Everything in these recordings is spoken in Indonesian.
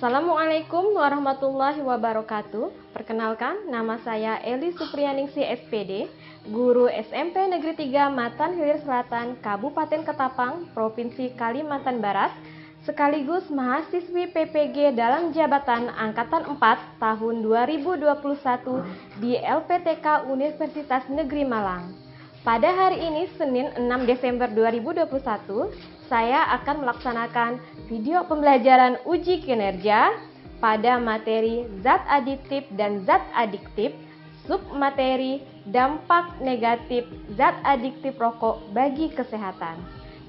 Assalamualaikum warahmatullahi wabarakatuh. Perkenalkan, nama saya Eli Supriyaningsi SPD, guru SMP Negeri 3 Matan Hilir Selatan, Kabupaten Ketapang, Provinsi Kalimantan Barat, sekaligus mahasiswi PPG dalam jabatan Angkatan 4 tahun 2021 di LPTK Universitas Negeri Malang. Pada hari ini, Senin 6 Desember 2021, saya akan melaksanakan video pembelajaran uji kinerja pada materi zat aditif dan zat adiktif, submateri dampak negatif zat adiktif rokok bagi kesehatan.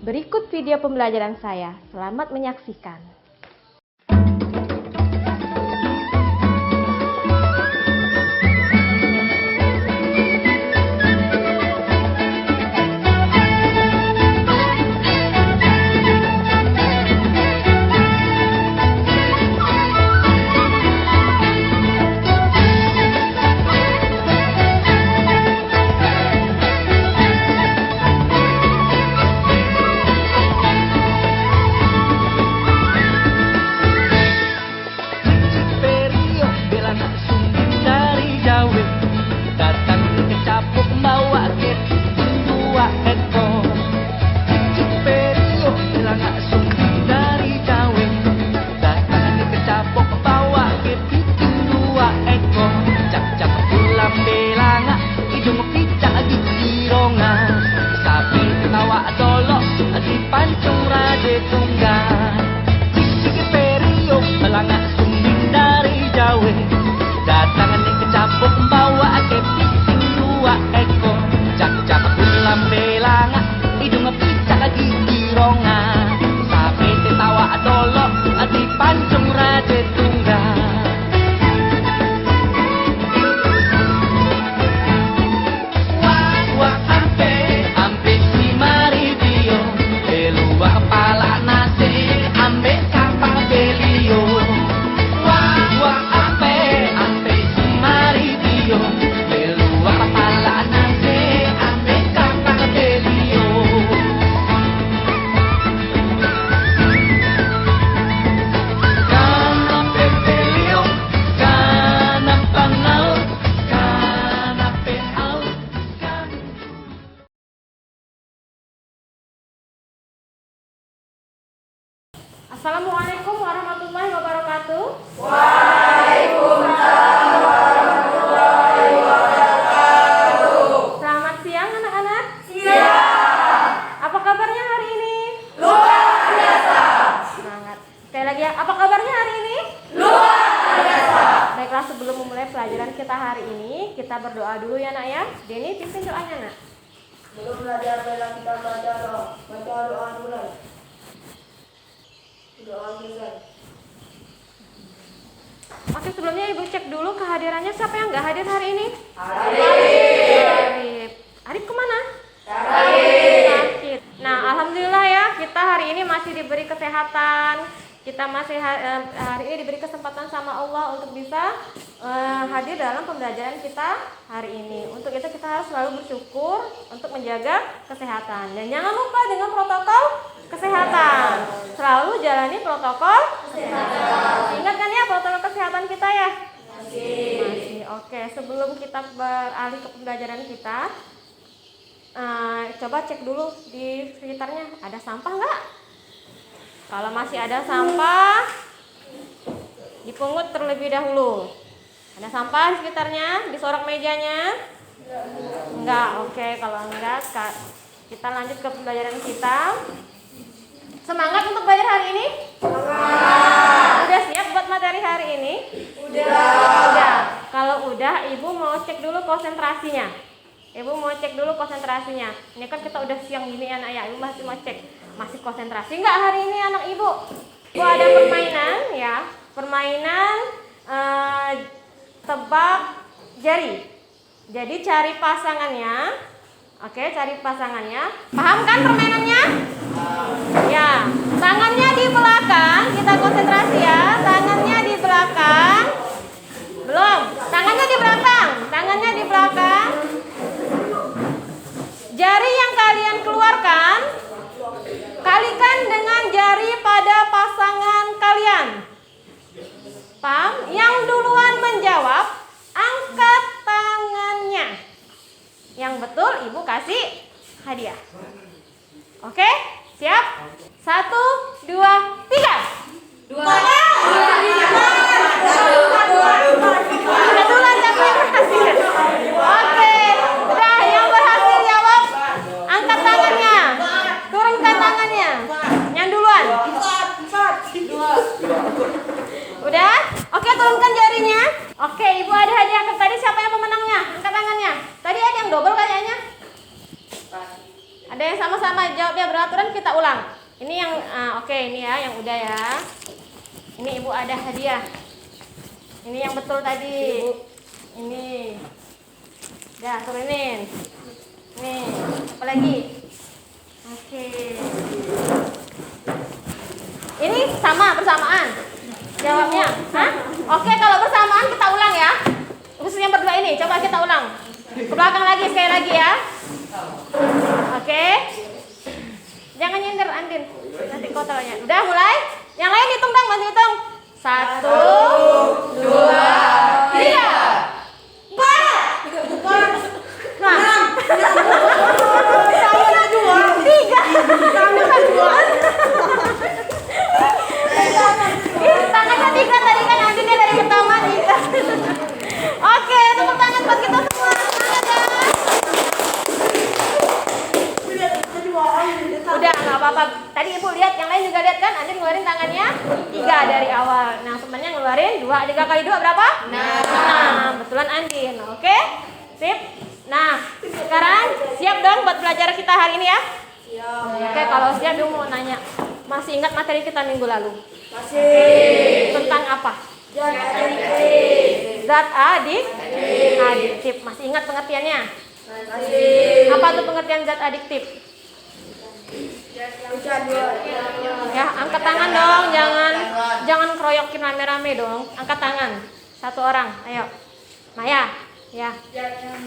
Berikut video pembelajaran saya. Selamat menyaksikan. Assalamualaikum warahmatullahi wabarakatuh. Waalaikumsalam warahmatullahi wabarakatuh. Selamat siang anak-anak. Siang. Apa kabarnya hari ini? Luar biasa. Semangat. Sekali lagi ya, apa kabarnya hari ini? Luar biasa. Baiklah, sebelum memulai pelajaran kita hari ini, kita berdoa dulu ya nak ya. Denny, pimpin doanya nak. Belum belajar bela kita baca doa dulu. Doa kita. Oke, sebelumnya ibu cek dulu kehadirannya. Siapa yang nggak hadir hari ini? Arif. Arif kemana? Arif. Sakit. Nah, alhamdulillah ya, kita hari ini masih diberi kesehatan. Kita masih hari ini diberi kesempatan sama Allah untuk bisa hadir dalam pembelajaran kita hari ini. Untuk itu kita harus selalu bersyukur untuk menjaga kesehatan. Dan jangan lupa dengan protokol kesehatan. Selalu jalani protokol kesehatan. Ingat kan ya protokol kesehatan kita ya? Masih. Oke, sebelum kita beralih ke pembelajaran kita, coba cek dulu di sekitarnya ada sampah nggak? Kalau masih ada sampah, dipungut terlebih dahulu. Ada sampah di sekitarnya, disorok mejanya? Enggak. Oke, kalau enggak, kita lanjut ke pembelajaran kita. Semangat untuk belajar hari ini? Semangat. Udah siap buat materi hari ini? Udah. Kalau udah, ibu mau cek dulu konsentrasinya. Ibu mau cek dulu konsentrasinya. Ini kan kita udah siang gini anak ya, ibu masih mau cek. Masih konsentrasi nggak hari ini anak ibu? Ibu ada permainan ya, permainan tebak jari. Jadi cari pasangannya. Oke, cari pasangannya. Paham kan permainannya? Ya, tangannya di belakang. Kita konsentrasi ya. Tangannya di belakang. Belum. Tangannya di belakang. Tangannya di belakang. Jari yang kalian keluarkan kalikan dengan jari pada pasangan kalian. Paham? Yang duluan menjawab, angkat tangannya. Yang betul Ibu kasih hadiah. Oke? Siap? 1, 2, 3. Kebetulan siapa yang berhasil? Oke, udah yang berhasil jawab, angkat tangannya, turunkan tangannya. Yang duluan. Udah? Oke, turunkan jarinya. Oke, Ibu ada hadiah. Tadi siapa yang pemenangnya? Angkat tangannya. Tadi ada yang double kayaknya. Ada yang sama-sama jawabnya beraturan, kita ulang. Ini yang oke, ini ya yang udah ya. Ini Ibu ada hadiah. Ini yang betul tadi. Ini. Udah, turunin. Nih, apa lagi? Oke. Ini sama bersamaan. Jawabnya. Hah? Oke, kalau bersamaan kita ulang ya. Khusus yang berdua ini, coba kita ulang. Ke belakang lagi sekali lagi ya. Oke. Jangan nyender Andin. Nanti kotornya. Udah mulai? Yang lain hitung dong, bantu hitung. 1, 2, 3. Nah. 3. Tangannya 3 tadi kan Andinnya dari pertama 3. Oke, tepuk tangan buat kita semua. Udah, nggak apa-apa. Tadi Ibu lihat, yang lain juga lihat kan? Andin ngeluarin tangannya 3 dari awal. Nah, temannya ngeluarin 2. 3 kali 2 berapa? 6. Betulan Andin. Oke? Sip. Nah, sekarang siap dong buat belajar kita hari ini ya? Oke, kalau siap Ibu mau nanya. Masih ingat materi kita minggu lalu? Masih. Tentang apa? Zat adiktif. Masih ingat pengertiannya? Masih. Apa tuh pengertian zat adiktif? Ya, angkat tangan dong, jangan keroyokin rame-rame dong. Angkat tangan. 1 orang, ayo. Maya, ya. Zat yang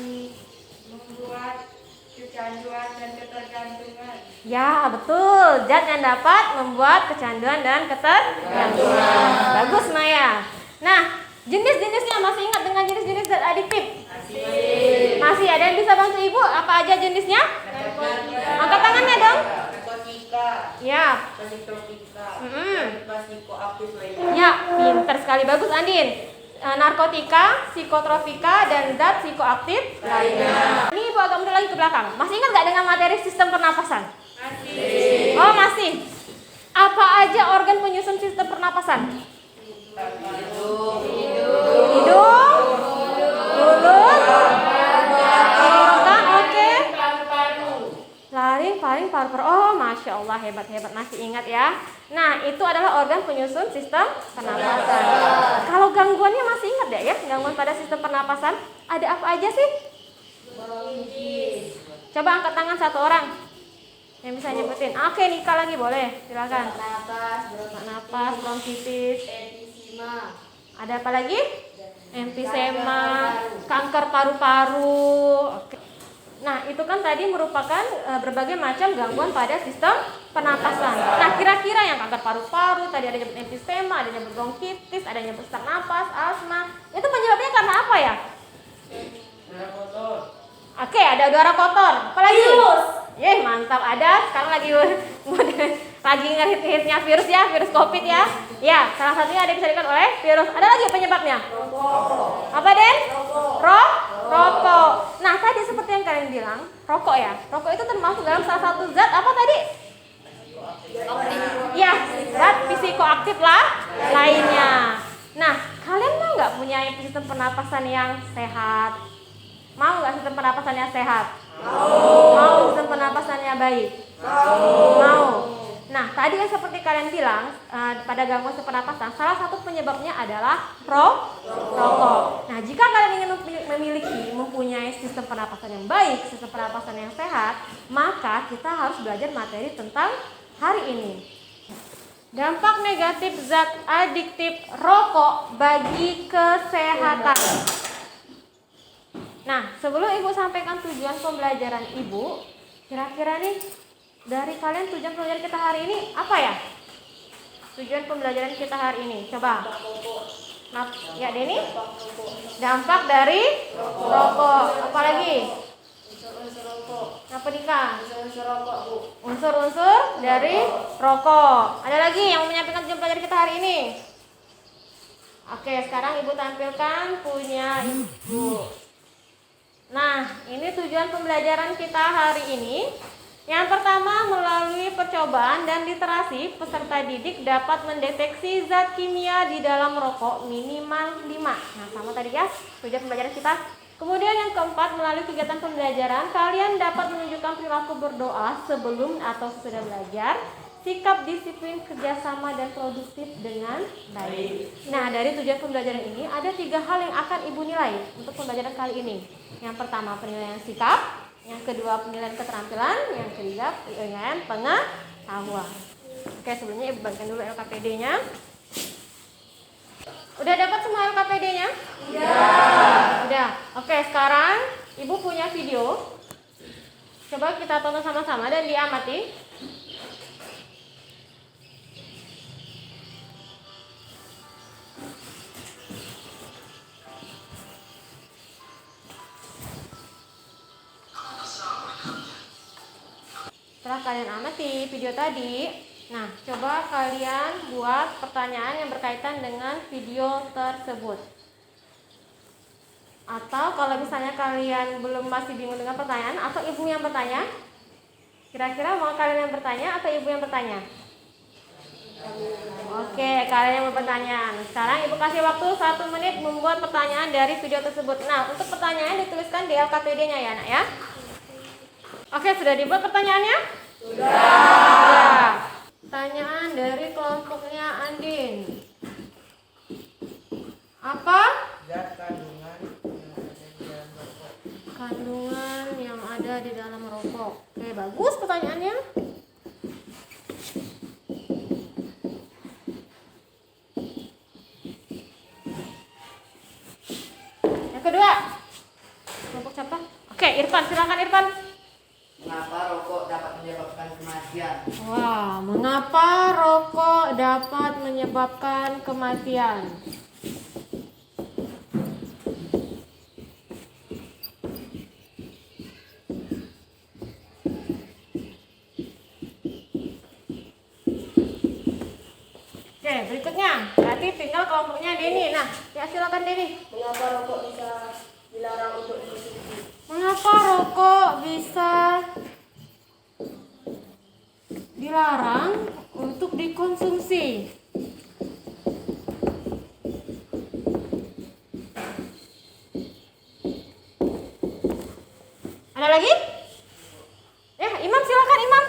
membuat kecanduan dan ketergantungan. Ya, betul. Zat yang dapat membuat kecanduan dan ketergantungan. Bagus, Maya. Nah, jenis-jenisnya masih ingat dengan jenis-jenis zat adiktif? Masih. Ada yang bisa bantu Ibu? Apa aja jenisnya? Angkat tangannya dong. Ya. Ya, pinter sekali, bagus Andin. Narkotika, psikotropika, dan zat psikoaktif lainnya. Ini Ibu agak mundur lagi ke belakang. Masih ingat nggak dengan materi sistem pernapasan? Masih. Oh, masih. Apa aja organ penyusun sistem pernapasan? Hidung, mulut, tenggorokan, oke. Laring, faring, paru-paru. Oh, Masya Allah, hebat-hebat, masih ingat ya. Nah, itu adalah organ penyusun sistem pernapasan. Kalau gangguannya masih ingat ya? Gangguan pada sistem pernapasan ada apa aja sih? Coba angkat tangan 1 orang yang bisa nyebutin. Oke, Nika lagi boleh, silakan. Sesak napas, bronkitis. Ada apa lagi? Emfisema, kanker paru-paru. Oke. Nah, itu kan tadi merupakan berbagai macam gangguan pada sistem pernapasan. Nah, kira-kira yang kanker paru-paru, tadi ada nyebut emfisema, ada nyebut bronkitis, ada nyebut sesak napas, asma. Itu penyebabnya karena apa ya? Oke, ada udara kotor. Apa lagi? Virus. Mantap, ada. Sekarang lagi ngehit-ngehitnya virus ya, virus COVID ya. Ya, salah satunya ada bisa dikatakan oleh virus. Ada lagi penyebabnya? Apa, Den? Rokok. Nah, tadi seperti yang kalian bilang, rokok ya. Rokok itu termasuk dalam salah satu zat apa tadi? Ya, zat psikoaktif lainnya. Nah, kalian mau nggak punya sistem pernapasan yang sehat? Mau nggak sistem pernapasannya sehat? Mau sistem pernapasannya baik? Mau. Nah, tadi yang seperti kalian bilang pada gangguan sistem pernapasan, salah satu penyebabnya adalah rokok. Nah, jika kalian ingin mempunyai sistem pernapasan yang baik, sistem pernapasan yang sehat, maka kita harus belajar materi tentang hari ini. Dampak negatif zat adiktif rokok bagi kesehatan. Nah, sebelum Ibu sampaikan tujuan pembelajaran Ibu, kira-kira nih dari kalian tujuan pembelajaran kita hari ini apa ya? Tujuan pembelajaran kita hari ini, coba. Ya Denny, dampak dari rokok. Apalagi? Unsur-unsur rokok. Apa Dika? Unsur-unsur rokok, Bu. Unsur-unsur dari rokok. Ada lagi yang mau menyampaikan tujuan pelajaran kita hari ini? Oke, sekarang Ibu tampilkan punya Ibu. Nah, ini tujuan pembelajaran kita hari ini. Yang pertama, melalui percobaan dan literasi, peserta didik dapat mendeteksi zat kimia di dalam rokok minimal 5. Nah, sama tadi ya, tujuan pembelajaran kita. Kemudian yang keempat, melalui kegiatan pembelajaran, kalian dapat menunjukkan perilaku berdoa sebelum atau sesudah belajar, sikap disiplin, kerjasama, dan produktif dengan baik. Nah, dari tujuan pembelajaran ini, ada 3 hal yang akan Ibu nilai untuk pembelajaran kali ini. Yang pertama, penilaian sikap. Yang kedua, penilaian keterampilan. Yang ketiga, penilaian pengetahuan. Oke, sebelumnya Ibu bagikan dulu LKPD-nya. Udah dapat semua LKPD-nya? Udah. Oke, sekarang Ibu punya video. Coba kita tonton sama-sama dan diamati. Setelah kalian amati video tadi, nah coba kalian buat pertanyaan yang berkaitan dengan video tersebut. Atau kalau misalnya kalian masih bingung dengan pertanyaan, atau Ibu yang bertanya, kira-kira mau kalian yang bertanya atau Ibu yang bertanya? Oke, kalian yang bertanya. Sekarang Ibu kasih waktu 1 menit membuat pertanyaan dari video tersebut. Nah, untuk pertanyaan dituliskan di LKPD-nya ya, Nak ya. Oke, sudah dibuat pertanyaannya? Sudah. Pertanyaan dari kelompoknya Andin. Apa? Zat kandungan yang ada di dalam rokok. Kandungan yang ada di dalam rokok. Oke, bagus pertanyaannya. Yang kedua. Kelompok siapa? Oke, Irfan, silakan Irfan. Mengapa rokok dapat menyebabkan kematian? Wah, mengapa rokok dapat menyebabkan kematian? Oke, berikutnya. Berarti tinggal kelompoknya Denny. Nah, ya silakan Denny. Mengapa rokok bisa dilarang untuk dikonsumsi? Mengapa rokok bisa dilarang untuk dikonsumsi? Ada lagi? Ya, Imam silakan Imam.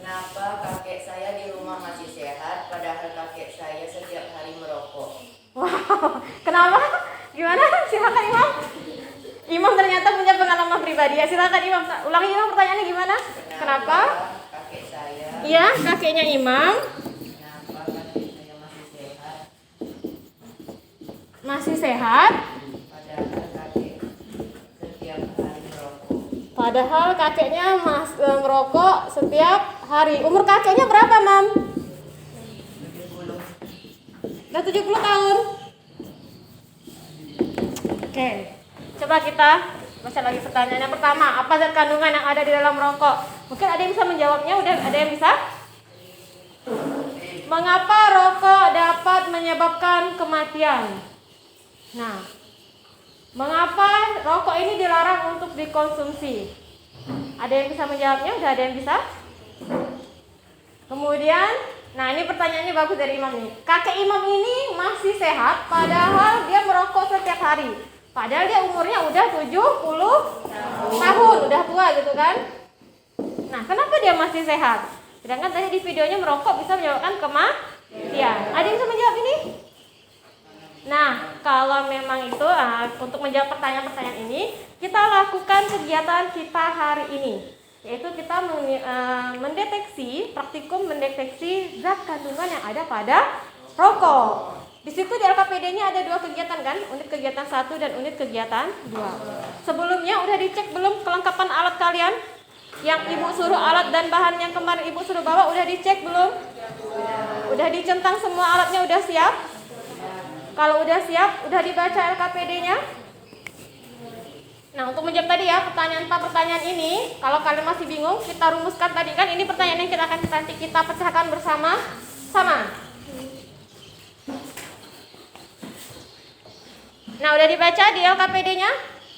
Kenapa kakek saya di rumah masih sehat, padahal kakek saya setiap hari merokok? Wow, kenapa? Gimana? Silakan Imam. Imam ternyata punya pengalaman pribadi ya. Silakan Imam. Ulangi Imam pertanyaannya gimana? Kenapa? Kakek saya. Iya, kakeknya Imam Kenapa kakek saya masih sehat, masih sehat, padahal kakek setiap hari merokok? padahal kakeknya merokok setiap hari. Umur kakeknya berapa, Mam? 70. Udah 70 tahun. Oke. Coba kita baca lagi pertanyaan yang pertama. Apa zat kandungan yang ada di dalam rokok? Mungkin ada yang bisa menjawabnya. Udah ada yang bisa? Mengapa rokok dapat menyebabkan kematian? Nah, mengapa rokok ini dilarang untuk dikonsumsi? Ada yang bisa menjawabnya? Udah ada yang bisa? Kemudian, nah ini pertanyaannya bagus dari Imam nih. Kakek Imam ini masih sehat, padahal dia merokok setiap hari. Padahal dia umurnya udah 70 tahun, udah tua gitu kan. Nah, kenapa dia masih sehat? Sedangkan tadi di videonya merokok bisa menyebabkan kematian. Ada yang bisa menjawab ini? Nah, kalau memang itu untuk menjawab pertanyaan-pertanyaan ini, kita lakukan kegiatan kita hari ini, yaitu kita praktikum mendeteksi zat kandungan yang ada pada rokok. Di situ di LKPD-nya ada 2 kegiatan kan, unit kegiatan 1 dan unit kegiatan 2. Sebelumnya udah dicek belum kelengkapan alat kalian? Yang Ibu suruh alat dan bahan yang kemarin Ibu suruh bawa udah dicek belum? Udah dicentang semua alatnya udah siap? Kalau udah siap, udah dibaca LKPD-nya? Nah, untuk menjawab tadi ya, pertanyaan ini, kalau kalian masih bingung, kita rumuskan tadi kan ini pertanyaan yang kita akan nanti kita pecahkan bersama-sama. Nah, udah dibaca di LKPD-nya?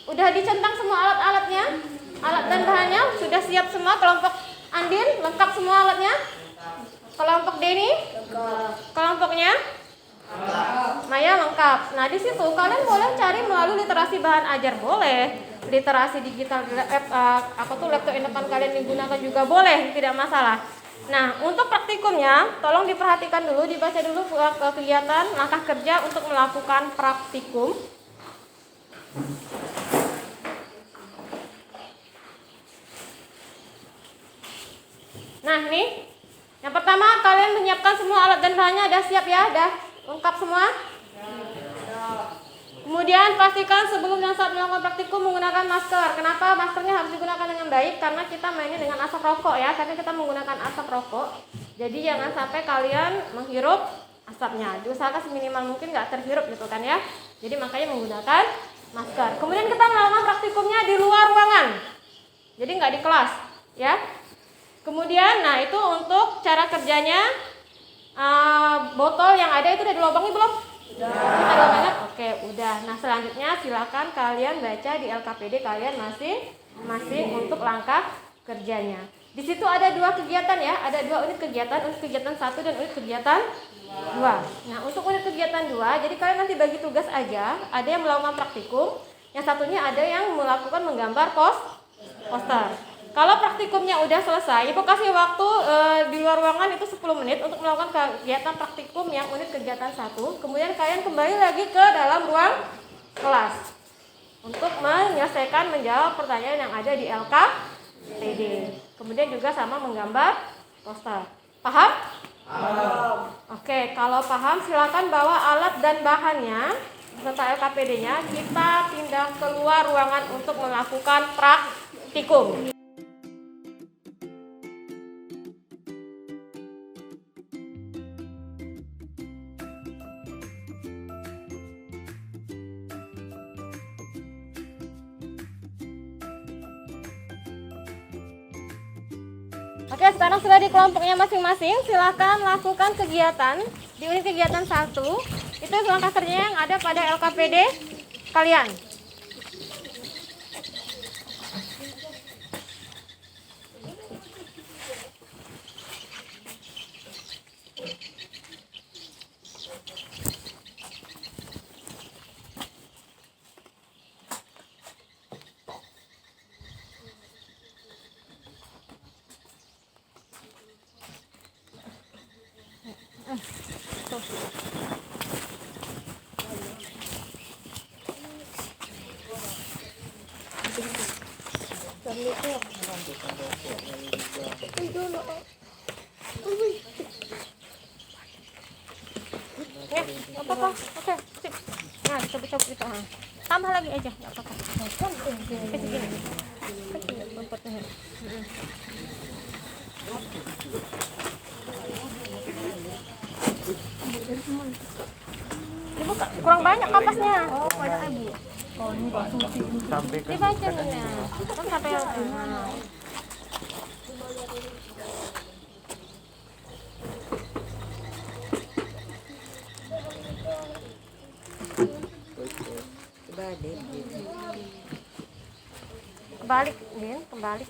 Udah dicentang semua alat-alatnya? Alat dan bahannya? Sudah siap semua? Kelompok Andin, lengkap semua alatnya? Kelompok Denny? Kelompoknya? Maya lengkap. Nah, di situ kalian boleh cari melalui literasi bahan ajar, boleh. Literasi digital laptop yang depan kalian digunakan juga boleh, tidak masalah. Nah, untuk praktikumnya, tolong diperhatikan dulu, dibaca dulu kegiatan langkah kerja untuk melakukan praktikum. Nah, nih. Yang pertama, kalian menyiapkan semua alat dan bahannya, udah siap ya? Udah lengkap semua? Kemudian pastikan sebelum dan saat melakukan praktikum menggunakan masker. Kenapa maskernya harus digunakan dengan baik? Karena kita mainnya dengan asap rokok ya. Karena kita menggunakan asap rokok. Jadi jangan sampai kalian menghirup asapnya. Diusahakan seminimal mungkin nggak terhirup gitu kan ya. Jadi makanya menggunakan masker. Kemudian kita melakukan praktikumnya di luar ruangan. Jadi nggak di kelas ya. Kemudian, nah itu untuk cara kerjanya, botol yang ada itu udah dilobangi belum? Kita banget? Oke, udah. Nah selanjutnya silakan kalian baca di LKPD kalian masing-masing untuk langkah kerjanya. Di situ ada 2 kegiatan ya, ada 2 unit kegiatan 1 dan unit kegiatan 2. Nah untuk unit kegiatan 2, jadi kalian nanti bagi tugas aja, ada yang melakukan praktikum, yang satunya ada yang melakukan menggambar poster. Kalau praktikumnya udah selesai, Ibu kasih waktu di luar ruangan itu 10 menit untuk melakukan kegiatan praktikum yang unit kegiatan 1. Kemudian kalian kembali lagi ke dalam ruang kelas untuk menyelesaikan menjawab pertanyaan yang ada di LKPD. Kemudian juga sama menggambar poster. Paham? Paham. Oke, kalau paham silakan bawa alat dan bahannya serta LKPD-nya. Kita pindah keluar ruangan untuk melakukan praktikum. Oke, sekarang sudah di kelompoknya masing-masing. Silahkan lakukan kegiatan di unit kegiatan 1. Itu langkah kerjanya yang ada pada LKPD kalian. Apa-apa, oke, sip. Nah, cabut-cabut itu. Tambah lagi aja, nggak apa-apa. Segini. Dibuka, kurang banyak kapasnya. Oh, banyak lagi. Dibaca nih, kan sampai kebalik, Din, kebalik.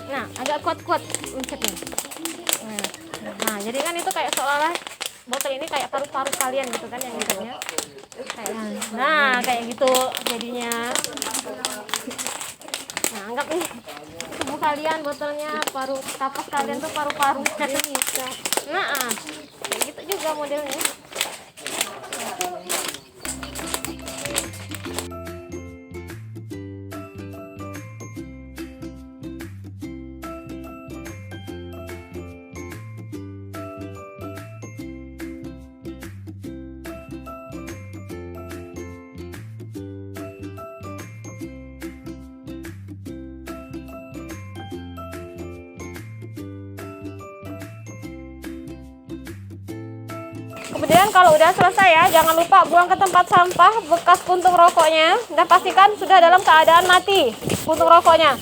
Nah, agak kuat-kuat mencetnya. Nah, jadi kan itu kayak seolah-olah botol ini kayak paru-paru kalian gitu kan yang ngitungnya. Nah, kayak gitu jadinya. Nah, anggap nih tubuh kalian botolnya, kapas kalian tuh paru-paru. Nah, kayak gitu juga. juga modelnya. Kemudian kalau udah selesai ya, jangan lupa buang ke tempat sampah bekas puntung rokoknya dan pastikan sudah dalam keadaan mati puntung rokoknya.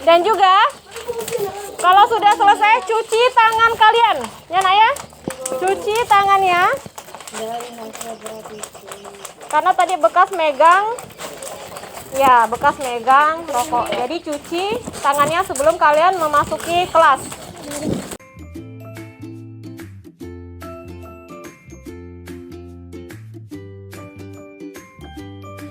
Dan juga kalau sudah selesai, cuci tangan kalian. Ya nak ya? Cuci tangannya. Karena tadi bekas megang, ya bekas megang rokok. Jadi cuci tangannya sebelum kalian memasuki kelas.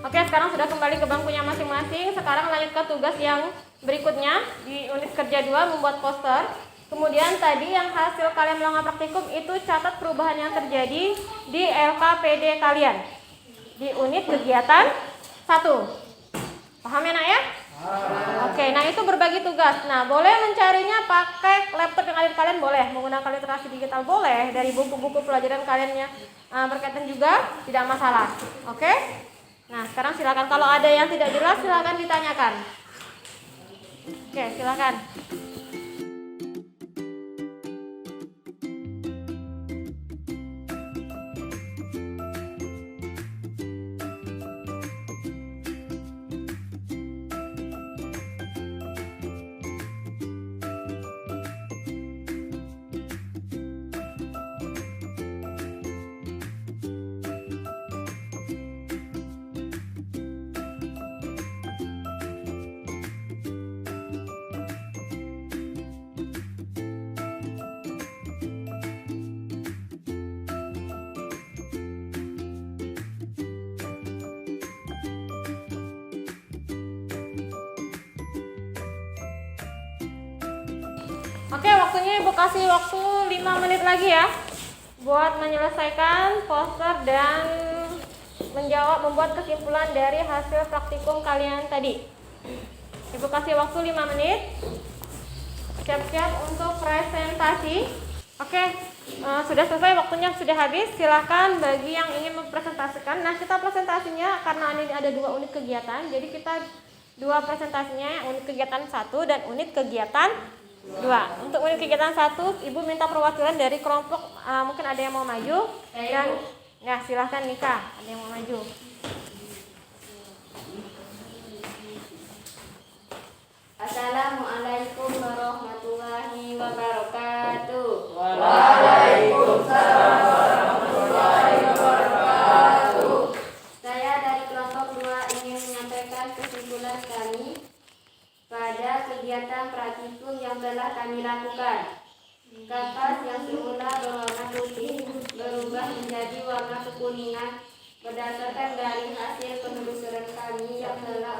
Oke, sekarang sudah kembali ke bangkunya masing-masing. Sekarang lanjut ke tugas yang berikutnya di unit kerja 2, membuat poster. Kemudian tadi yang hasil kalian melakukan praktikum itu catat perubahan yang terjadi di LKPD kalian di unit kegiatan 1. Paham ya nak ya? Oke, nah itu berbagi tugas. Nah, boleh mencarinya pakai laptop yang ada di kalian, boleh menggunakan literasi digital, boleh dari buku-buku pelajaran kaliannya berkaitan juga, tidak masalah. Oke? Nah, sekarang silakan kalau ada yang tidak jelas silakan ditanyakan. Oke, silakan. Oke, waktunya Ibu kasih waktu 5 menit lagi ya buat menyelesaikan poster dan membuat kesimpulan dari hasil praktikum kalian tadi. Ibu kasih waktu 5 menit. Siap-siap untuk presentasi. Oke, sudah selesai, waktunya sudah habis. Silahkan bagi yang ingin mempresentasikan. Nah, kita presentasinya karena ini ada 2 unit kegiatan, jadi kita 2 presentasinya, unit kegiatan 1 dan unit kegiatan 2. Untuk unit kegiatan 1, Ibu minta perwakilan dari kelompok, mungkin ada yang mau maju dan ya silahkan Nika, ada yang mau maju. Assalamualaikum warahmatullahi wabarakatuh. Waalaikumsalam warahmatullahi wabarakatuh. Saya dari kelompok 2 ingin menyampaikan kesimpulan kami pada kegiatan praktikum yang telah kami lakukan. Kapas yang semula berwarna putih berubah menjadi warna kekuningan berdasarkan dari hasil penelusuran kami yang telah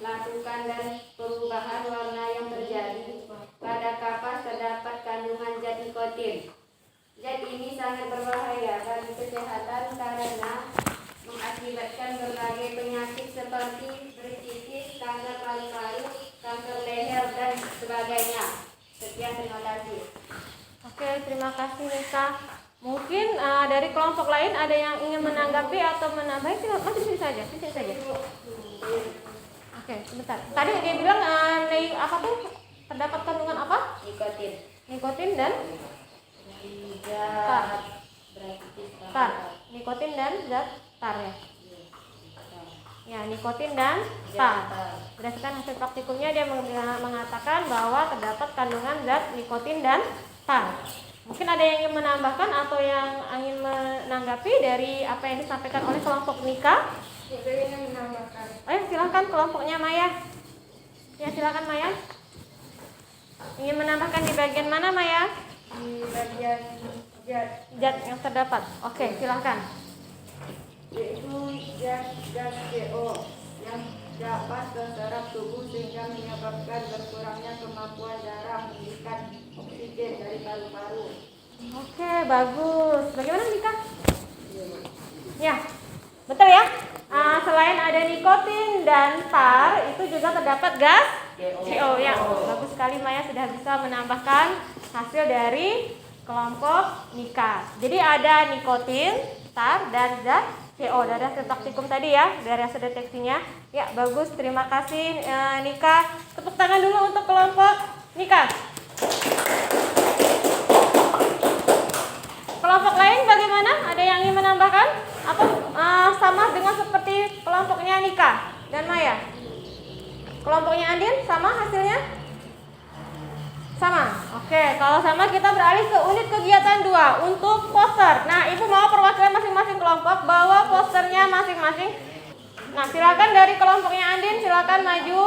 lakukan dan perubahan warna yang terjadi. Pada kapas terdapat kandungan zat nikotin. Zat ini sangat berbahaya bagi kesehatan karena mengakibatkan berbagai penyakit seperti bronkitis, kanker paru-paru, kanker leher dan sebagainya. Sekian, terima kasih. Oke, terima kasih Nika. Mungkin dari kelompok lain ada yang ingin menanggapi atau menambah? Masih di sini saja, di sini saja. Oke, sebentar. Tadi dia bilang apa tuh? Terdapat kandungan apa? Nikotin. Nikotin dan tar. Tar. Nikotin dan zat tar ya. Ya, nikotin dan tar. Berdasarkan hasil praktikumnya dia mengatakan bahwa terdapat kandungan zat nikotin dan tar. Mungkin ada yang ingin menambahkan atau yang ingin menanggapi dari apa yang disampaikan oleh kelompok Nika? Saya ingin menambahkan. Ayo silakan kelompoknya Maya. Ya silakan Maya. Ingin menambahkan di bagian mana Maya? Di bagian Zat yang terdapat. Oke, silakan. yaitu zat CO yang dapat terserap tubuh sehingga menyebabkan berkurangnya kemampuan darah mengikat oksigen dari paru-paru. Oke, bagus. Bagaimana Nika? Ya, betul ya. Selain ada nikotin dan tar, itu juga terdapat gas CO. Ya, bagus sekali Maya sudah bisa menambahkan hasil dari kelompok Nika. Jadi ada nikotin, tar, dan zat CO dari hasil praktikum tadi ya, dari hasil deteksinya. Ya, bagus. Terima kasih Nika. Tepuk tangan dulu untuk kelompok Nika. Kelompok lain bagaimana? Ada yang ingin menambahkan? Atau sama dengan seperti kelompoknya Nika dan Maya? Kelompoknya Andin sama hasilnya? Sama. Oke, kalau sama kita beralih ke unit kegiatan 2 untuk poster. Nah, Ibu mau perwakilan masing-masing kelompok bawa posternya masing-masing. Nah, silakan dari kelompoknya Andin, silakan maju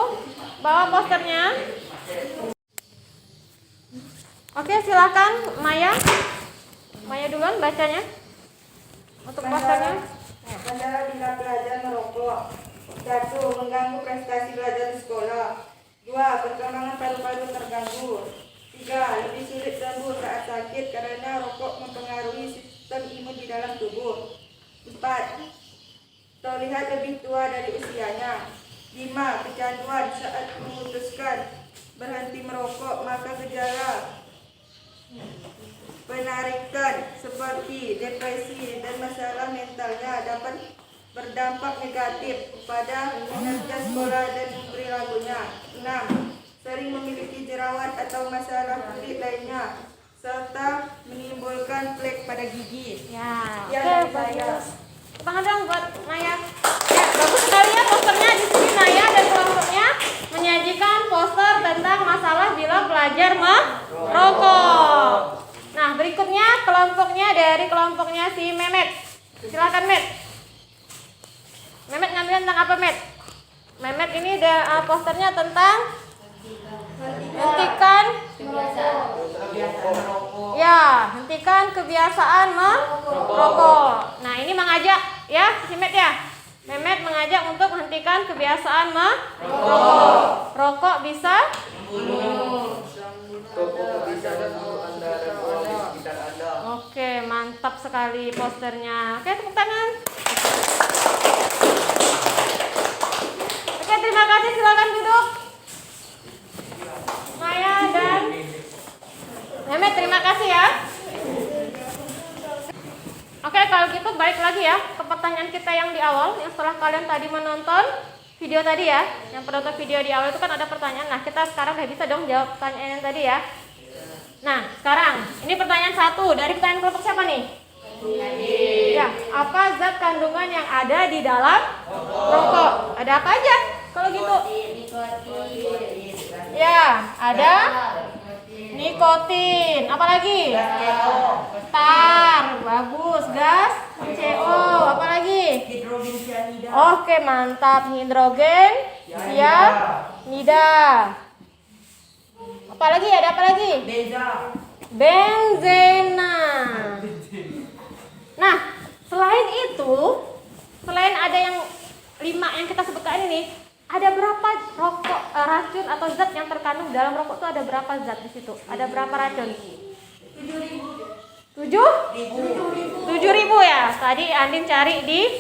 bawa posternya. Oke, silakan Maya. Maya duluan bacanya untuk posternya. Kendala bila pelajar merokok. 1. Mengganggu prestasi belajar di sekolah. 2. Perkembangan paru-paru terganggu. 3. Lebih sulit sembuh saat sakit karena rokok mempengaruhi sistem imun di dalam tubuh. 4. Terlihat lebih tua dari usianya. 5. Kecanduan saat memutuskan berhenti merokok, maka gejala penarikan seperti depresi dan masalah mentalnya dapat berdampak negatif pada kinerja sekolah dan perilakunya. 6. Sering memiliki jerawat atau masalah kulit lainnya serta menimbulkan flek pada gigi. Ya, Ya, oke, dari saya. bagus. Tangan dong buat Maya. Ya, bagus sekali ya posternya. Di sini Maya dan kelompoknya menyajikan poster tentang masalah bila pelajar merokok. Nah, berikutnya kelompoknya dari kelompoknya si Mehmet. Silakan Met. Mehmet ngambil tentang apa Met? Mehmet ini posternya tentang hentikan hentikan kebiasaan merokok. Nah, ini mengajak ya, si Met ya. Mehmet mengajak untuk hentikan kebiasaan merokok. Rokok bisa Oke, mantap sekali posternya. Oke, tepuk tangan. Oke, terima kasih. Silakan duduk. Maya dan Mehmet, terima kasih ya. Oke, kalau gitu balik lagi ya ke pertanyaan kita yang di awal. Yang setelah kalian tadi menonton video tadi ya, yang penonton video di awal itu kan ada pertanyaan. Nah, kita sekarang udah bisa dong jawab pertanyaan yang tadi ya. Nah, sekarang ini pertanyaan 1 dari pertanyaan kelompok siapa nih? Ya, apa zat kandungan yang ada di dalam rokok? Ada apa aja? Kalau gitu? Ya, ada nikotin. Apa lagi? Tar, bagus. Gas CO. Apa lagi? Hidrogen cyanida. Oke, mantap. Hidrogen cyanida. Apa lagi? Ada apa lagi? Benzena. Nah, selain ada yang 5 yang kita sebutkan ini, ada berapa rokok racun atau zat yang terkandung dalam rokok itu? Ada berapa zat di situ? Ada berapa racun? 7.000 ya. Tadi Andin cari di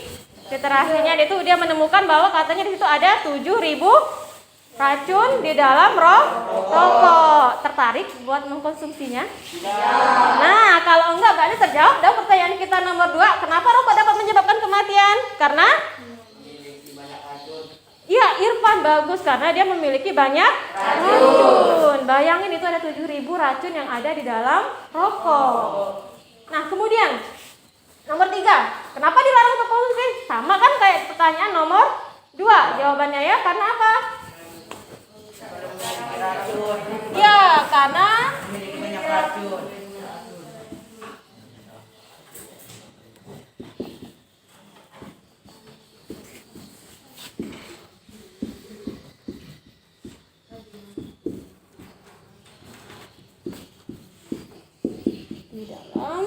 literasinya, dia menemukan bahwa katanya di situ ada 7.000 racun di dalam rokok. Tertarik buat mengkonsumsinya? Nah, kalau enggak berarti terjawab dong pertanyaan kita nomor 2. Kenapa rokok dapat menyebabkan kematian? Karena iya, Irfan bagus, karena dia memiliki banyak racun. Bayangin itu ada 7.000 racun yang ada di dalam rokok. Nah, kemudian nomor 3. Kenapa dilarang untuk konsumsi? Sama kan kayak pertanyaan nomor 2. Jawabannya ya, karena apa? Ya, karena Banyak racun. di dalam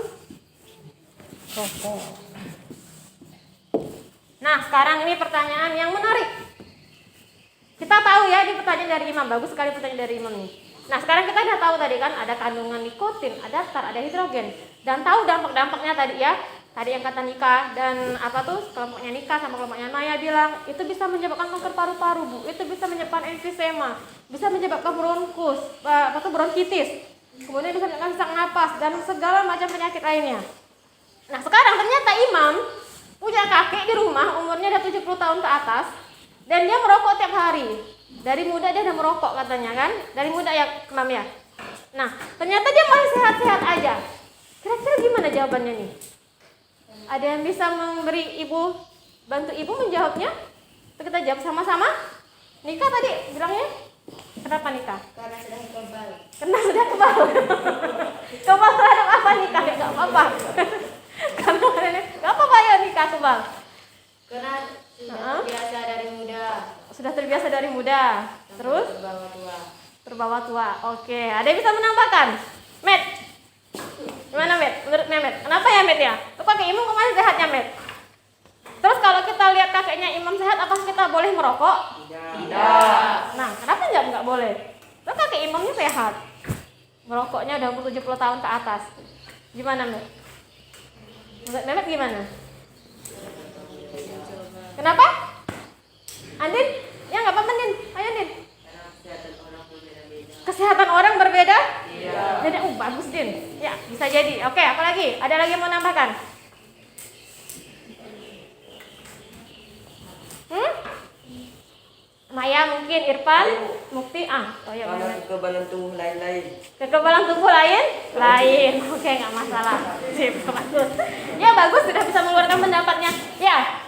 rokok. Nah, sekarang ini pertanyaan yang menarik. Kita tahu ya, ini pertanyaan dari Imam. Bagus sekali pertanyaan dari Imam nih. Nah, sekarang kita udah tahu tadi kan ada kandungan nikotin, ada star, ada hidrogen, dan tahu dampak-dampaknya tadi ya. Tadi yang kata Nika dan apa tuh kelompoknya Nika sama kelompoknya Maya bilang itu bisa menyebabkan kanker paru-paru, Bu. Itu bisa menyebabkan emfisema, bisa menyebabkan bronkitis. Kemudian bisa menyebabkan sesak napas dan segala macam penyakit lainnya. Nah, sekarang ternyata Imam punya kakek di rumah umurnya udah 70 tahun ke atas dan dia merokok tiap hari. Dari muda dia udah merokok katanya kan? Dari muda ya, Imam ya. Nah, ternyata dia masih sehat-sehat aja. Kira-kira gimana jawabannya nih? Ada yang bisa memberi ibu, bantu ibu menjawabnya? Kita jawab sama-sama. Nika tadi bilangnya kenapa Nika? Karena sudah kebal. Karena sudah kebal. Kebal terhadap apa Nika? Gak apa-apa. Karena gak apa-apa ya Nika kebal. Karena sudah terbiasa dari muda. Sudah terbiasa dari muda. Terus? Terbawa tua. Terbawa tua. Oke, ada yang bisa menambahkan? Met. Gimana Met? Menurut Met? Kenapa ya Met ya? Tuh kakek Imam kemarin sehatnya Met. Terus kalau kita lihat kakeknya Imam sehat, apakah kita boleh merokok? Tidak. Nah, kenapa nggak boleh? Tuh kakek Imamnya sehat. Merokoknya udah 70 tahun ke atas. Gimana Met? Menurut Met gimana? Kenapa? Andin? Ya nggak apa-apa Din. Ayo Din. Kesehatan orang berbeda? Iya. Jadi, bagus Din. Ya, bisa jadi. Oke, apa lagi? Ada lagi yang mau nambahkan? Maya mungkin, Irfan, Mukti, oh ya. Kekebalan tubuh lain-lain. Kekebalan tubuh lain? Lain. Oke, nggak masalah. Sip, bagus. Ya, bagus, sudah bisa mengeluarkan pendapatnya. Ya,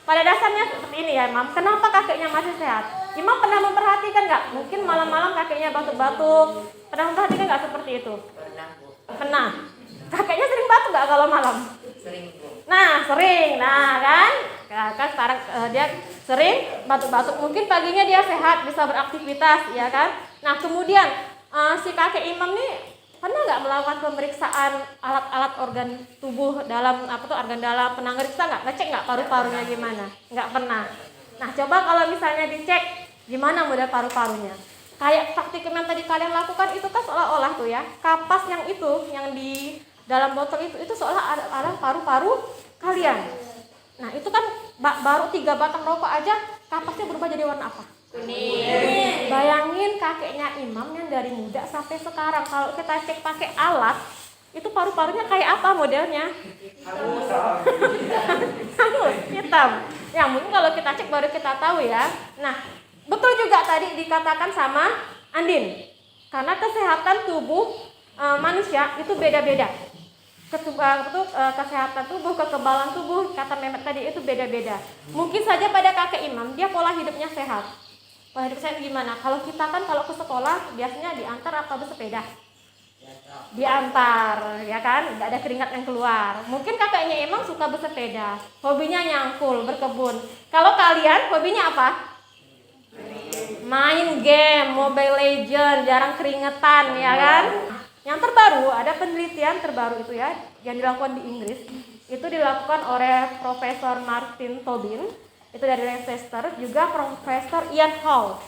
pada dasarnya seperti ini ya, Imam. Kenapa kakeknya masih sehat? Imam pernah memperhatikan nggak? Mungkin malam-malam kakeknya batuk-batuk. Pernah memperhatikan nggak seperti itu? Pernah, Bu. Pernah. Kakeknya sering batuk nggak kalau malam? Sering, Bu. Nah, sering. Nah, kan? Kan sekarang dia sering batuk-batuk. Mungkin paginya dia sehat, bisa beraktivitas, ya kan? Nah, kemudian si kakek Imam nih pernah nggak melakukan pemeriksaan alat-alat organ tubuh dalam organ dalam, pernah ngeriksa nggak? Ngecek nggak paru-parunya gimana? Nggak pernah. Nah, coba kalau misalnya dicek gimana model paru-parunya. Kayak praktikum yang tadi kalian lakukan itu kan seolah-olah tuh ya, kapas yang di dalam botol itu seolah ada paru-paru kalian. Nah, itu kan baru 3 batang rokok aja kapasnya berubah jadi warna apa? Kuning. Bayangin kakeknya Imam yang dari muda sampai sekarang, kalau kita cek pakai alat, itu paru-parunya kayak apa modelnya? Hangus, hitam. Ya, mungkin kalau kita cek baru kita tahu ya. Nah, betul juga tadi dikatakan sama Andin. Karena kesehatan tubuh manusia itu beda-beda. Kesehatan tubuh, kekebalan tubuh, kata Mehmet tadi itu beda-beda. Mungkin saja pada kakek Imam dia pola hidupnya sehat. Pola hidup sehat gimana? Kalau kita kan kalau ke sekolah biasanya diantar atau bersepeda? Diantar, ya kan? Nggak ada keringat yang keluar. Mungkin kakeknya Imam suka bersepeda, hobinya nyangkul, berkebun. Kalau kalian hobinya apa? Main game, Mobile Legends, jarang keringetan, ya kan? Yang terbaru, ada penelitian terbaru itu ya, yang dilakukan di Inggris. Itu dilakukan oleh Profesor Martin Tobin, itu dari Leicester, juga Profesor Ian Hall.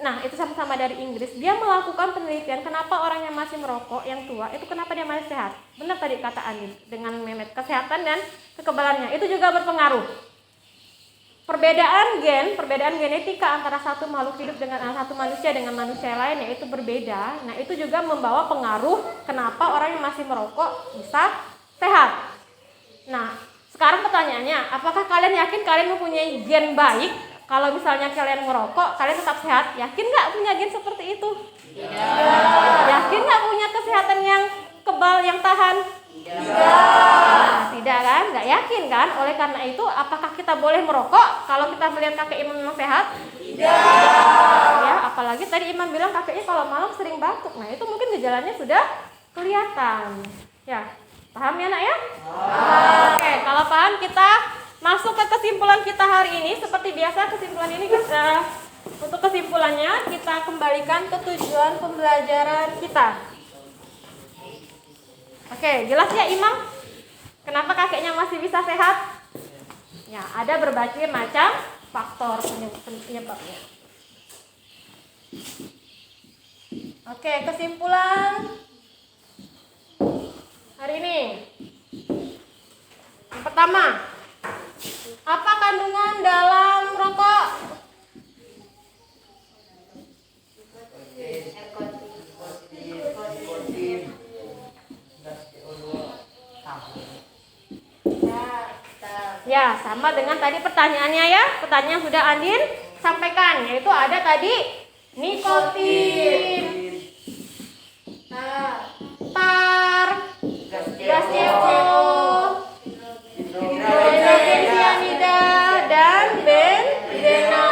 Nah, itu sama-sama dari Inggris. Dia melakukan penelitian kenapa orang yang masih merokok, yang tua, itu kenapa dia masih sehat. Benar tadi kata Andin, dengan Mehmet, kesehatan dan kekebalannya. Itu juga berpengaruh. Perbedaan genetika antara satu makhluk hidup dengan satu manusia dengan manusia lainnya itu berbeda. Nah, itu juga membawa pengaruh kenapa orang yang masih merokok bisa sehat. Nah, sekarang pertanyaannya, apakah kalian yakin kalian mempunyai gen baik? Kalau misalnya kalian merokok, kalian tetap sehat. Yakin nggak punya gen seperti itu? Tidak. Yakin nggak punya kesehatan yang kebal, yang tahan? Tidak. Nah, tidak kan? Nggak yakin kan? Oleh karena itu, apakah kita boleh merokok kalau kita melihat kakek Imam memang sehat? Tidak. Ya, apalagi tadi Imam bilang kakeknya kalau malam sering batuk. Nah, itu mungkin gejalanya sudah kelihatan. Ya, paham ya nak ya? Oke, kalau paham kita masuk ke kesimpulan kita hari ini. Seperti biasa kesimpulan ini untuk kesimpulannya kita kembalikan ke tujuan pembelajaran kita. Oke, jelas ya Imam? Kenapa kakeknya masih bisa sehat? Ya, ada berbagai macam faktor penyebabnya. Oke, kesimpulan hari ini. Yang pertama, apa kandungan dalam rokok? Ya, sama dengan tadi pertanyaannya ya. Pertanyaan yang sudah Andin sampaikan, yaitu ada tadi nikotin, tar, gas CO, hidrogen cyanida, dan benzena.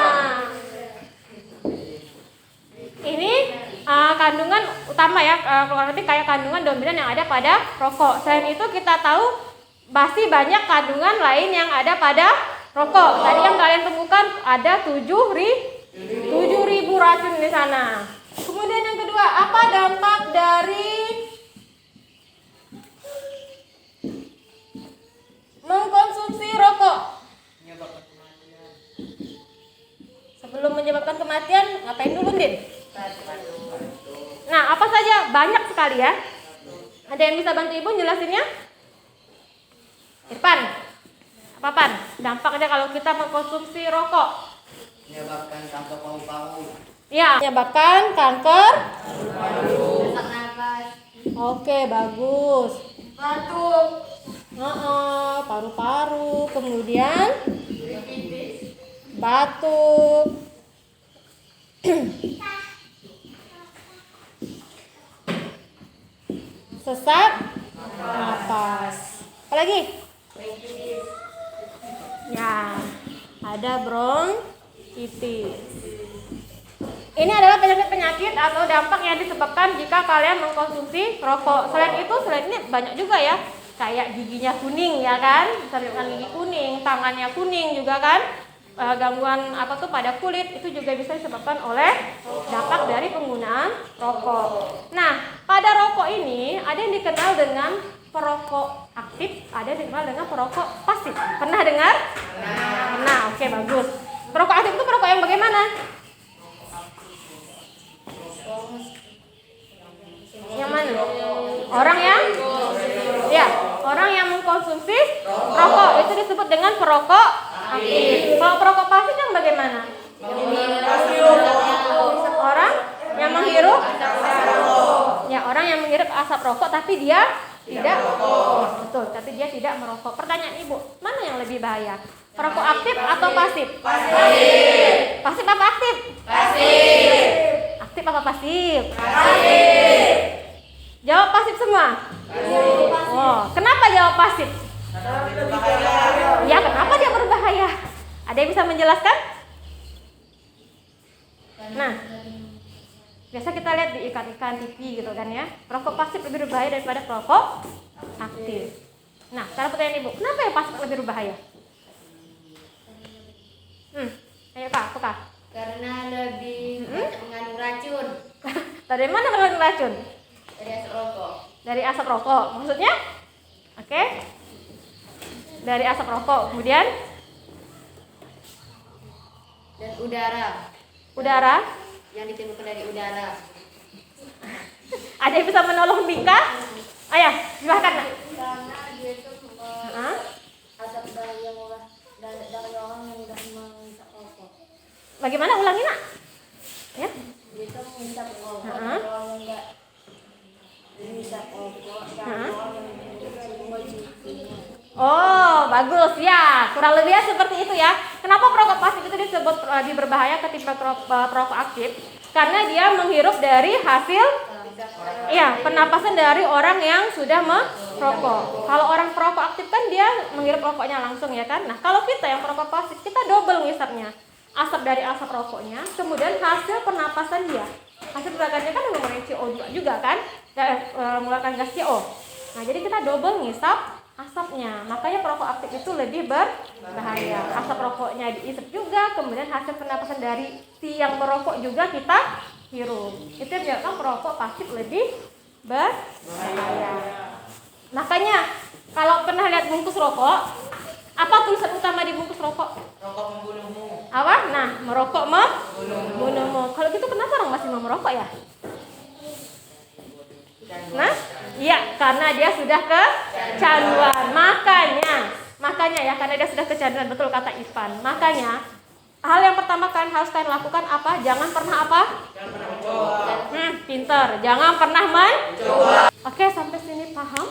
Ini kandungan utama ya, kurang lebih kayak kandungan dominan yang ada pada rokok. Selain itu kita tahu masih banyak kandungan lain yang ada pada rokok. Tadi yang kalian temukan ada 7.000 racun di sana. Kemudian yang kedua, apa dampak dari mengkonsumsi rokok? Sebelum menyebabkan kematian, ngapain dulu, Din? Nah, apa saja? Banyak sekali ya. Ada yang bisa bantu Ibu jelasinnya? Irfan, apa Pan? Dampaknya kalau kita mengkonsumsi rokok? Menyebabkan kanker paru-paru. Ya, menyebabkan kanker Sesak nafas. Oke, bagus. Batuk. Paru-paru, kemudian batuk. Sesak napas. Apalagi? Ya, ada bronkitis. Ini adalah penyakit-penyakit atau dampak yang disebabkan jika kalian mengkonsumsi rokok. Selain ini banyak juga ya, kayak giginya kuning ya kan, bisa menyebabkan gigi kuning, tangannya kuning juga kan, gangguan pada kulit itu juga bisa disebabkan oleh dampak dari penggunaan rokok. Nah, pada rokok ini ada yang dikenal dengan perokok aktif, ada yang dikenal dengan perokok pasif. Pernah dengar? Pernah. Oke, bagus. Perokok aktif itu perokok yang bagaimana? Yang mana? Orang yang mengkonsumsi rokok itu disebut dengan perokok aktif. Kalau perokok pasif yang bagaimana? Orang yang menghirup orang yang menghirup asap rokok tapi dia tidak betul, tapi dia tidak merokok. Pertanyaan Ibu, mana yang lebih bahaya? Perokok aktif atau pasif? Pasif. Pasif apa aktif? Pasif. Aktif apa pasif? Pasif. Jawab pasif semua. Oh, kenapa jawab pasif? Ya, kenapa dia berbahaya? Ada yang bisa menjelaskan? Nah, biasa kita lihat di ikan-ikan TV gitu kan ya. Perokok pasif lebih berbahaya daripada perokok aktif. Nah, sekarang pertanyaan Ibu, kenapa yang pasif lebih berbahaya? Ayo Kak, apa Kak? Karena lebih banyak mengandung racun. Dari mana mengandung racun? Dari asap rokok. Dari asap rokok, maksudnya? Oke. Dari asap rokok, kemudian Dan udara udara. yang ditimbulkan dari udara. Ada yang bisa menolong Bingka? Ayah, silahkan Nak. Karena dia itu Hah? asap dari orang yang tidak menghisap rokok. Bagaimana? Ulangi Nak. Ya. Dia itu menghisap rokok. Heeh. Orang yang tidak menghisap rokok dan Heeh. orang yang mencicipinya. Oh, bagus ya. Kurang lebih seperti itu ya. Kenapa perokok pasif itu disebut lebih berbahaya ketimbang perokok aktif? Karena dia menghirup dari hasil pernapasan dari orang yang sudah merokok. Kalau orang perokok aktif kan dia menghirup rokoknya langsung ya kan. Nah, kalau kita yang perokok pasif, kita double ngisapnya. Asap dari asap rokoknya, kemudian hasil pernapasan dia. Hasil pernapasannya kan mengeluarkan CO2 juga kan, mengeluarkan gas CO. Nah, jadi kita double ngisap asapnya. Makanya perokok aktif itu lebih berbahaya. Asap rokoknya diisap juga, kemudian hasil pernapasan dari si yang merokok juga kita hirup. Itu yang menyebabkan perokok pasif lebih berbahaya. Makanya kalau pernah lihat bungkus rokok, apa tulisan utama di bungkus rokok? Rokok membunuhmu. Apa? Nah, merokok membunuhmu. Kalau gitu kenapa orang masih mau merokok ya? Nah, iya, karena dia sudah kecanduan. Makanya ya, karena dia sudah kecanduan, betul kata Ivan. Makanya, hal yang pertama kalian harus kalian lakukan apa? Jangan pernah apa? Pinter. Jangan pernah mencoba. Oke, sampai sini paham?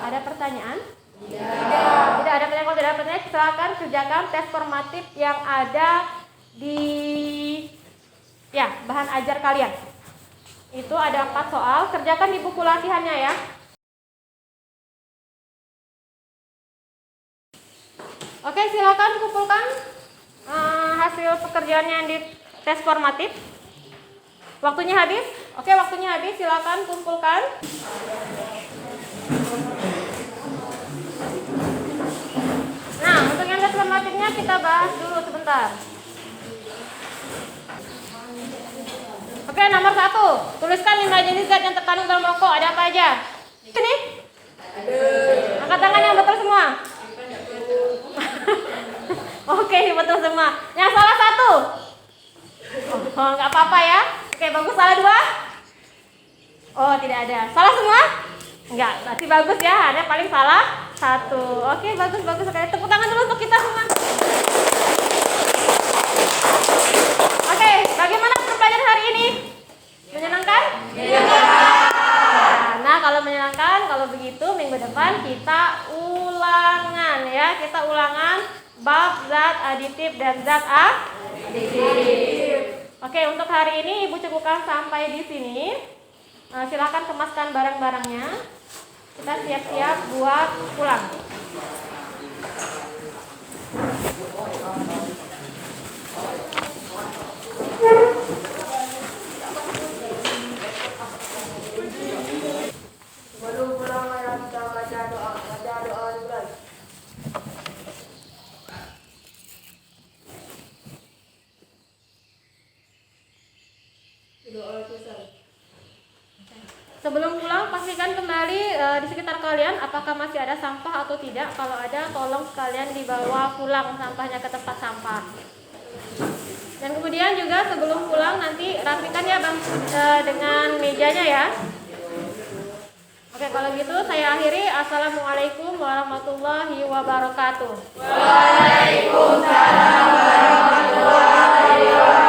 Ada pertanyaan? Tidak ada pertanyaan. Kalau tidak ada pertanyaan, silakan kerjakan tes formatif yang ada di bahan ajar kalian. Itu ada 4 soal. Kerjakan di buku latihannya ya. Oke, silakan kumpulkan hasil pekerjaannya yang di tes formatif. Waktunya habis? Oke, waktunya habis. Silakan kumpulkan. Nah, untuk yang tes formatifnya kita bahas dulu sebentar. Oke, nomor 1. Tuliskan 5 jenis zat yang terkandung dalam rokok. Ada apa aja? Sini. Angkat tangan yang betul semua. Oke, betul semua. Yang salah 1. Oh, nggak apa-apa ya. Oke, bagus. Salah 2. Oh, tidak ada. Salah semua? Enggak, berarti bagus ya. Ada paling salah 1. Oke, bagus. Oke, tepuk tangan dulu untuk kita semua. Oke, bagaimana pelajaran hari ini? Menyenangkan? Menyenangkan. Nah, kalau menyenangkan, kalau begitu minggu depan kita ulangan ya. Kita ulangan bab zat aditif dan zat aditif. Oke, untuk hari ini Ibu cukupkan sampai di sini. Silakan kemaskan barang-barangnya. Kita siap-siap buat pulang. Sebelum pulang marilah kita baca doa dulu. Sebelum pulang, pastikan kembali di sekitar kalian apakah masih ada sampah atau tidak. Kalau ada, tolong sekalian dibawa pulang sampahnya ke tempat sampah. Dan kemudian juga sebelum pulang nanti rapikan ya Bang dengan mejanya ya. Oke, kalau gitu saya akhiri. Assalamualaikum warahmatullahi wabarakatuh. Waalaikumsalam warahmatullahi wabarakatuh.